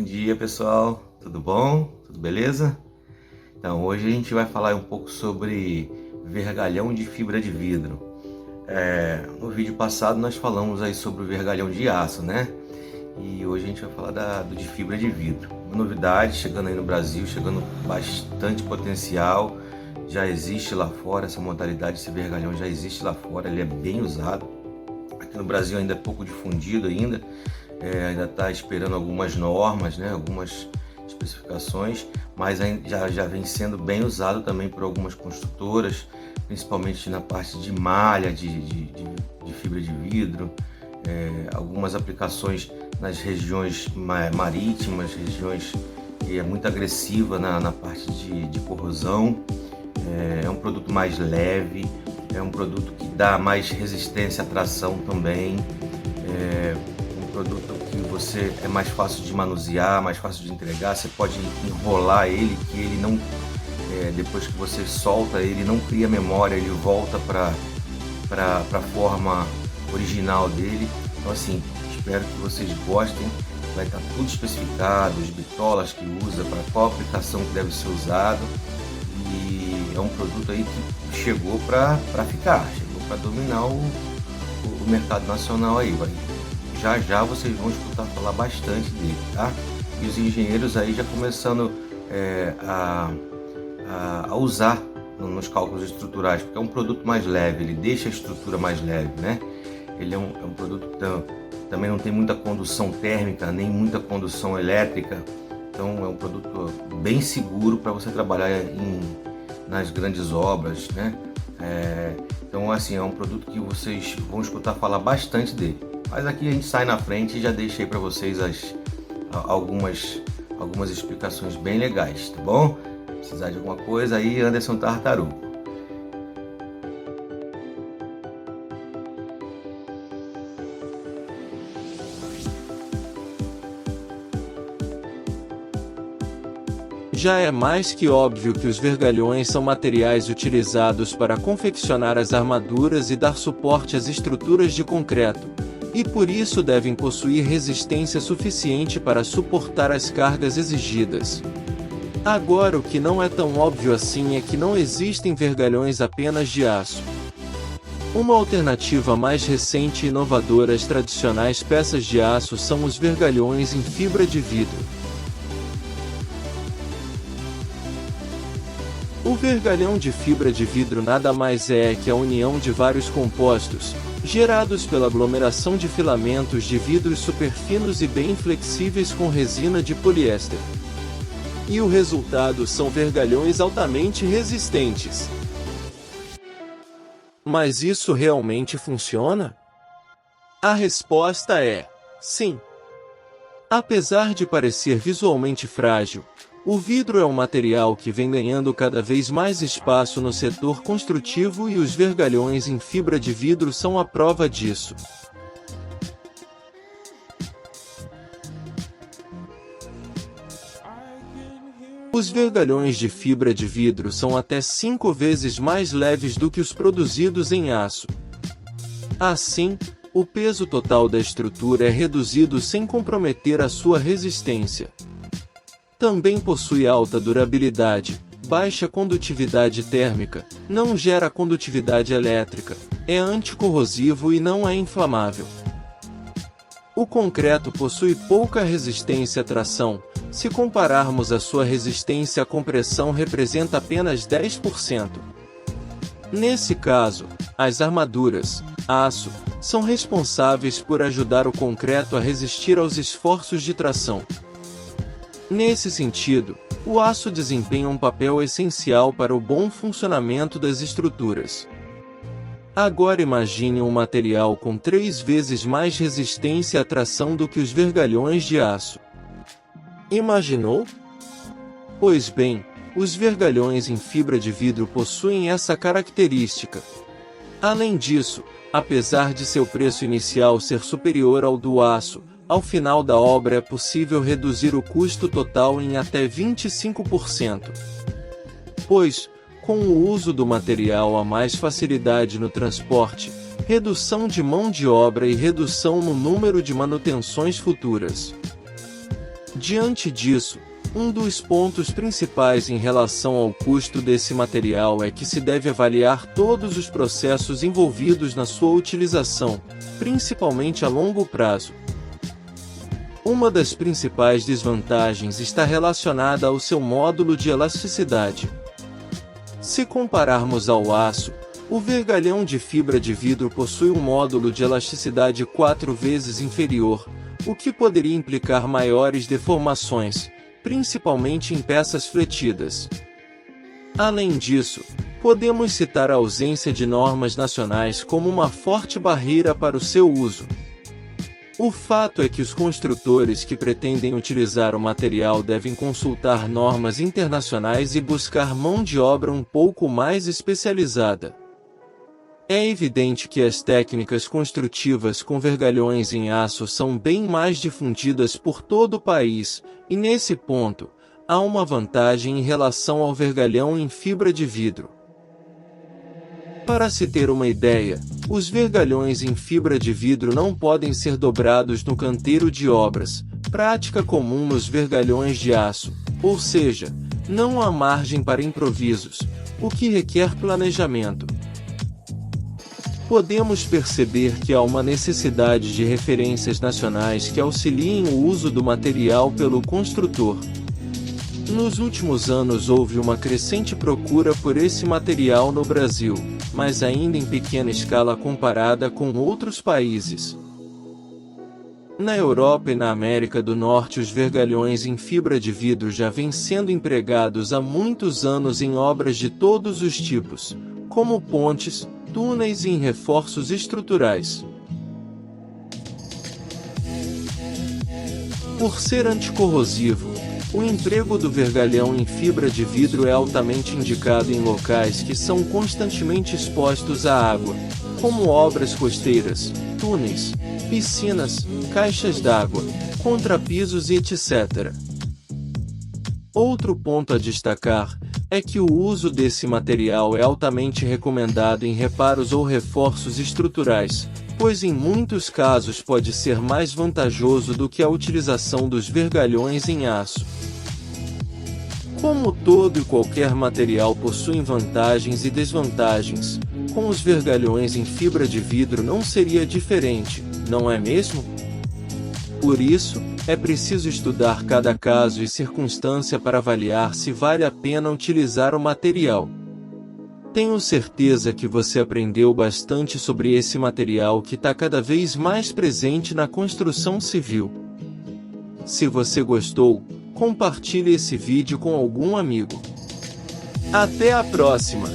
Bom dia, pessoal, tudo bom? Tudo beleza? Então, hoje a gente vai falar um pouco sobre vergalhão de fibra de vidro. No vídeo passado nós falamos aí sobre o vergalhão de aço, né? E hoje a gente vai falar do de fibra de vidro. Uma novidade chegando aí no Brasil, chegando bastante potencial. Já existe lá fora essa modalidade, esse vergalhão já existe lá fora, ele é bem usado. Aqui no Brasil ainda é pouco difundido ainda está esperando algumas normas, né, algumas especificações, mas já vem sendo bem usado também por algumas construtoras, principalmente na parte de malha de fibra de vidro, algumas aplicações nas regiões marítimas, regiões que é muito agressiva na parte de corrosão. É um produto mais leve, é um produto que dá mais resistência à tração também, produto que você é mais fácil de manusear, mais fácil de entregar. Você pode enrolar ele, que ele não, depois que você solta ele não cria memória, ele volta para a forma original dele. Então assim, espero que vocês gostem. Vai estar tudo especificado, as bitolas que usa, para qual aplicação que deve ser usado, e é um produto aí que chegou para ficar, chegou para dominar o mercado nacional aí. Já vocês vão escutar falar bastante dele, tá? E os engenheiros aí já começando a usar nos cálculos estruturais, porque é um produto mais leve, ele deixa a estrutura mais leve, né? Ele é um produto que também não tem muita condução térmica, nem muita condução elétrica, então é um produto bem seguro para você trabalhar nas grandes obras, né? Então assim, é um produto que vocês vão escutar falar bastante dele. Mas aqui a gente sai na frente e já deixei para vocês algumas explicações bem legais, tá bom? Se precisar de alguma coisa aí, Anderson Tartarugo. Já é mais que óbvio que os vergalhões são materiais utilizados para confeccionar as armaduras e dar suporte às estruturas de concreto, e por isso devem possuir resistência suficiente para suportar as cargas exigidas. Agora, o que não é tão óbvio assim é que não existem vergalhões apenas de aço. Uma alternativa mais recente e inovadora às tradicionais peças de aço são os vergalhões em fibra de vidro. O vergalhão de fibra de vidro nada mais é que a união de vários compostos, gerados pela aglomeração de filamentos de vidros superfinos e bem flexíveis com resina de poliéster. E o resultado são vergalhões altamente resistentes. Mas isso realmente funciona? A resposta é sim. Apesar de parecer visualmente frágil, o vidro é um material que vem ganhando cada vez mais espaço no setor construtivo e os vergalhões em fibra de vidro são a prova disso. Os vergalhões de fibra de vidro são até 5 vezes mais leves do que os produzidos em aço. Assim, o peso total da estrutura é reduzido sem comprometer a sua resistência. Também possui alta durabilidade, baixa condutividade térmica, não gera condutividade elétrica, é anticorrosivo e não é inflamável. O concreto possui pouca resistência à tração, se compararmos a sua resistência à compressão representa apenas 10%. Nesse caso, as armaduras, aço, são responsáveis por ajudar o concreto a resistir aos esforços de tração. Nesse sentido, o aço desempenha um papel essencial para o bom funcionamento das estruturas. Agora imagine um material com 3 vezes mais resistência à tração do que os vergalhões de aço. Imaginou? Pois bem, os vergalhões em fibra de vidro possuem essa característica. Além disso, apesar de seu preço inicial ser superior ao do aço, ao final da obra é possível reduzir o custo total em até 25%. Pois, com o uso do material há mais facilidade no transporte, redução de mão de obra e redução no número de manutenções futuras. Diante disso, um dos pontos principais em relação ao custo desse material é que se deve avaliar todos os processos envolvidos na sua utilização, principalmente a longo prazo. Uma das principais desvantagens está relacionada ao seu módulo de elasticidade. Se compararmos ao aço, o vergalhão de fibra de vidro possui um módulo de elasticidade 4 vezes inferior, o que poderia implicar maiores deformações, principalmente em peças fletidas. Além disso, podemos citar a ausência de normas nacionais como uma forte barreira para o seu uso. O fato é que os construtores que pretendem utilizar o material devem consultar normas internacionais e buscar mão de obra um pouco mais especializada. É evidente que as técnicas construtivas com vergalhões em aço são bem mais difundidas por todo o país, e nesse ponto, há uma vantagem em relação ao vergalhão em fibra de vidro. Para se ter uma ideia, os vergalhões em fibra de vidro não podem ser dobrados no canteiro de obras, prática comum nos vergalhões de aço, ou seja, não há margem para improvisos, o que requer planejamento. Podemos perceber que há uma necessidade de referências nacionais que auxiliem o uso do material pelo construtor. Nos últimos anos houve uma crescente procura por esse material no Brasil, mas ainda em pequena escala comparada com outros países. Na Europa e na América do Norte, os vergalhões em fibra de vidro já vêm sendo empregados há muitos anos em obras de todos os tipos, como pontes, túneis e em reforços estruturais. Por ser anticorrosivo, o emprego do vergalhão em fibra de vidro é altamente indicado em locais que são constantemente expostos à água, como obras costeiras, túneis, piscinas, caixas d'água, contrapisos e etc. Outro ponto a destacar é que o uso desse material é altamente recomendado em reparos ou reforços estruturais, pois em muitos casos pode ser mais vantajoso do que a utilização dos vergalhões em aço. Como todo e qualquer material possuem vantagens e desvantagens, com os vergalhões em fibra de vidro não seria diferente, não é mesmo? Por isso, é preciso estudar cada caso e circunstância para avaliar se vale a pena utilizar o material. Tenho certeza que você aprendeu bastante sobre esse material que está cada vez mais presente na construção civil. Se você gostou, compartilhe esse vídeo com algum amigo. Até a próxima!